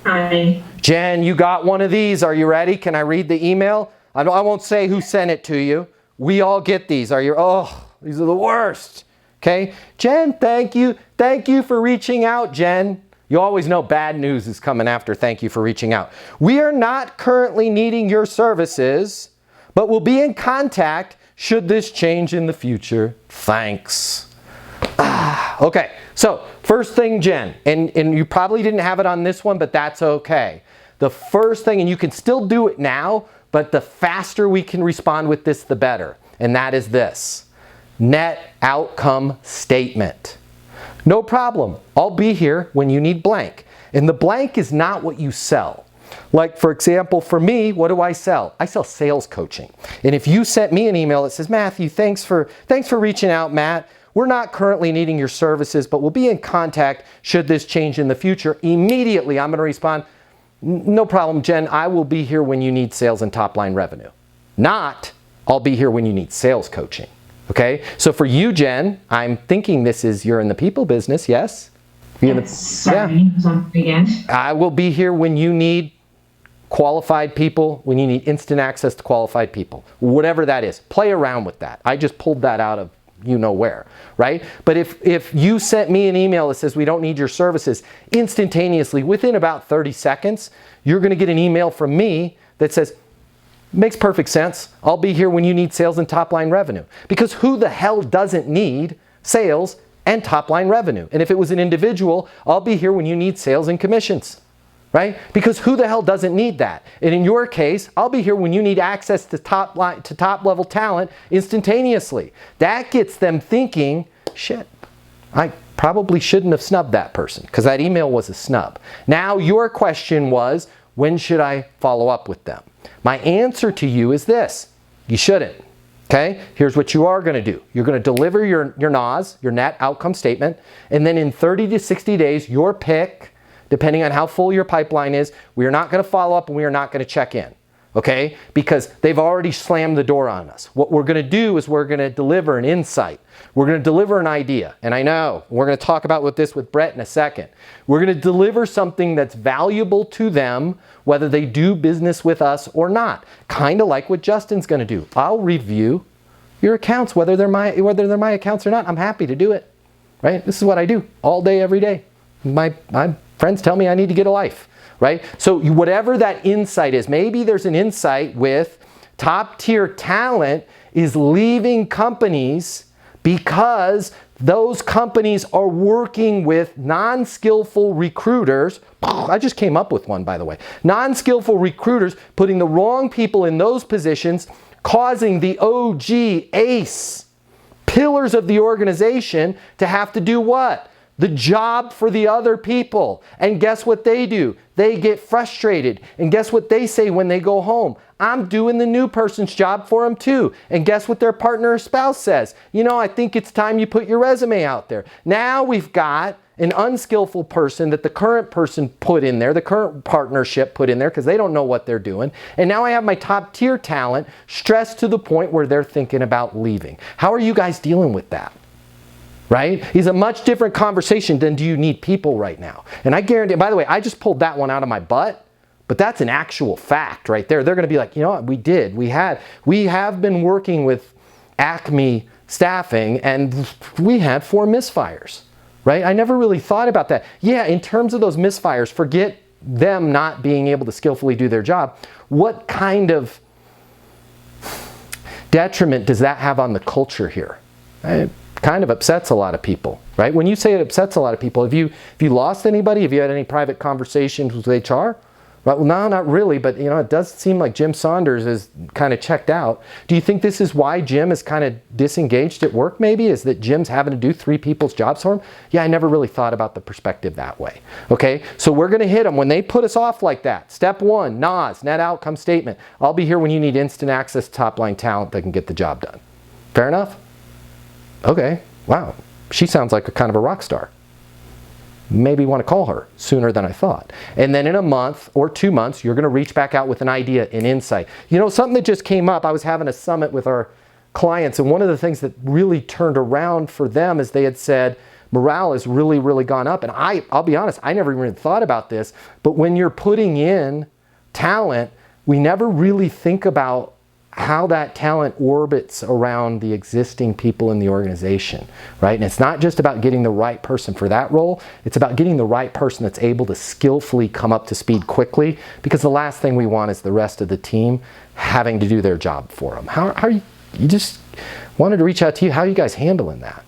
Hi. Jen, you got one of these. Are you ready? Can I read the email? I won't say who sent it to you. We all get these. These are the worst. Okay. Jen, thank you. Thank you for reaching out, Jen. You always know bad news is coming after thank you for reaching out. We are not currently needing your services, but we'll be in contact should this change in the future. Thanks. Okay, so first thing, Jen, and you probably didn't have it on this one, but that's okay. The first thing, and you can still do it now, but the faster we can respond with this, the better. And that is this: net outcome statement. No problem. I'll be here when you need blank. And the blank is not what you sell. Like, for example, for me, what do I sell? I sell sales coaching. And if you sent me an email that says, Matthew, thanks for reaching out, Matt. We're not currently needing your services, but we'll be in contact should this change in the future. Immediately, I'm going to respond, no problem, Jen. I will be here when you need sales and top line revenue. Not, I'll be here when you need sales coaching. Okay? So for you, Jen, I'm thinking you're in the people business, yes? Sorry, again. I will be here when you need qualified people, when you need instant access to qualified people. Whatever that is. Play around with that. I just pulled that out of you know where, right? But if you sent me an email that says we don't need your services, instantaneously, within about 30 seconds, you're going to get an email from me that says, makes perfect sense. I'll be here when you need sales and top line revenue. Because who the hell doesn't need sales and top line revenue? And if it was an individual, I'll be here when you need sales and commissions. Right? Because who the hell doesn't need that? And in your case, I'll be here when you need access to top level talent instantaneously. That gets them thinking, shit, I probably shouldn't have snubbed that person because that email was a snub. Now your question was, when should I follow up with them? My answer to you is this: you shouldn't. Okay? Here's what you are going to do. You're going to deliver your NOS, your net outcome statement, and then in 30 to 60 days, your pick, depending on how full your pipeline is, we are not going to follow up and we are not going to check in, okay? Because they've already slammed the door on us. What we're going to do is we're going to deliver an insight. We're going to deliver an idea. And I know, we're going to talk about with Brett in a second. We're going to deliver something that's valuable to them, whether they do business with us or not. Kind of like what Justin's going to do. I'll review your accounts, whether they're my accounts or not. I'm happy to do it, right? This is what I do all day, every day. My friends tell me I need to get a life, right? So whatever that insight is, maybe there's an insight with top tier talent is leaving companies because those companies are working with non-skillful recruiters. I just came up with one, by the way. Non-skillful recruiters putting the wrong people in those positions, causing the OG ace pillars of the organization to have to do what? The job for the other people. And guess what they do? They get frustrated. And guess what they say when they go home? I'm doing the new person's job for them too. And guess what their partner or spouse says? You know, I think it's time you put your resume out there. Now we've got an unskillful person that the current person put in there, the current partnership put in there because they don't know what they're doing. And now I have my top tier talent stressed to the point where they're thinking about leaving. How are you guys dealing with that? Right? It's a much different conversation than do you need people right now. And I guarantee, by the way, I just pulled that one out of my butt, but that's an actual fact right there. They're going to be like, you know what, we have been working with Acme Staffing and we had 4 misfires, right? I never really thought about that. Yeah, in terms of those misfires, forget them not being able to skillfully do their job. What kind of detriment does that have on the culture here? Right? Kind of upsets a lot of people, right? When you say it upsets a lot of people, have you lost anybody? Have you had any private conversations with HR? Well, no, not really, but you know, it does seem like Jim Saunders is kind of checked out. Do you think this is why Jim is kind of disengaged at work maybe? Is that Jim's having to do 3 people's jobs for him? Yeah, I never really thought about the perspective that way. Okay, so we're going to hit them when they put us off like that. Step 1, NOS, net outcome statement. I'll be here when you need instant access to top line talent that can get the job done. Fair enough? Okay, wow, she sounds like a kind of a rock star. Maybe want to call her sooner than I thought. And then in a month or 2 months, you're going to reach back out with an idea, an insight. You know, something that just came up, I was having a summit with our clients, and one of the things that really turned around for them is they had said, morale has really, really gone up. And I'll be honest, I never even thought about this, but when you're putting in talent, we never really think about how that talent orbits around the existing people in the organization, right? And it's not just about getting the right person for that role, it's about getting the right person that's able to skillfully come up to speed quickly, because the last thing we want is the rest of the team having to do their job for them. How are you just wanted to reach out to you, how are you guys handling that?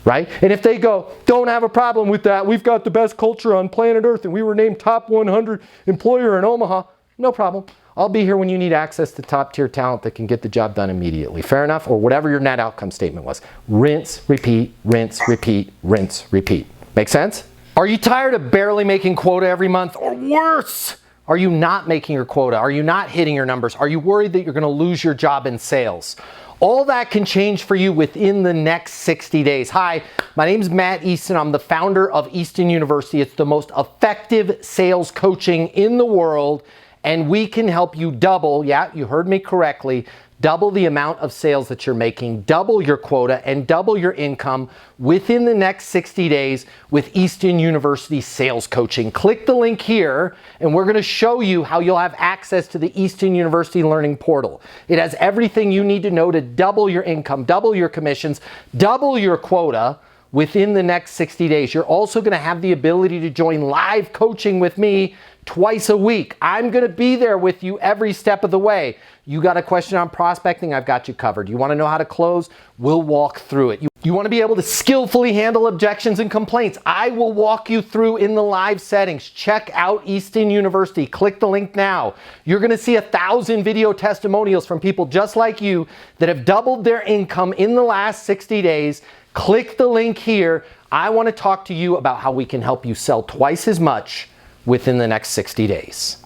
Right? And if they go, don't have a problem with that, we've got the best culture on planet Earth and we were named top 100 employer in Omaha, no problem. I'll be here when you need access to top tier talent that can get the job done immediately. Fair enough? Or whatever your net outcome statement was. Rinse, repeat, rinse, repeat, rinse, repeat. Make sense? Are you tired of barely making quota every month, or worse? Are you not making your quota? Are you not hitting your numbers? Are you worried that you're going to lose your job in sales? All that can change for you within the next 60 days. Hi, my name is Matt Easton. I'm the founder of Easton University. It's the most effective sales coaching in the world, and we can help you double, yeah, you heard me correctly, double the amount of sales that you're making, double your quota, and double your income within the next 60 days with Easton University Sales Coaching. Click the link here, and we're gonna show you how you'll have access to the Easton University Learning Portal. It has everything you need to know to double your income, double your commissions, double your quota within the next 60 days. You're also gonna have the ability to join live coaching with me twice a week. I'm gonna be there with you every step of the way. You got a question on prospecting, I've got you covered. You wanna know how to close? We'll walk through it. You wanna be able to skillfully handle objections and complaints? I will walk you through in the live settings. Check out Easton University. Click the link now. You're gonna see 1,000 video testimonials from people just like you that have doubled their income in the last 60 days. Click the link here. I wanna talk to you about how we can help you sell twice as much within the next 60 days.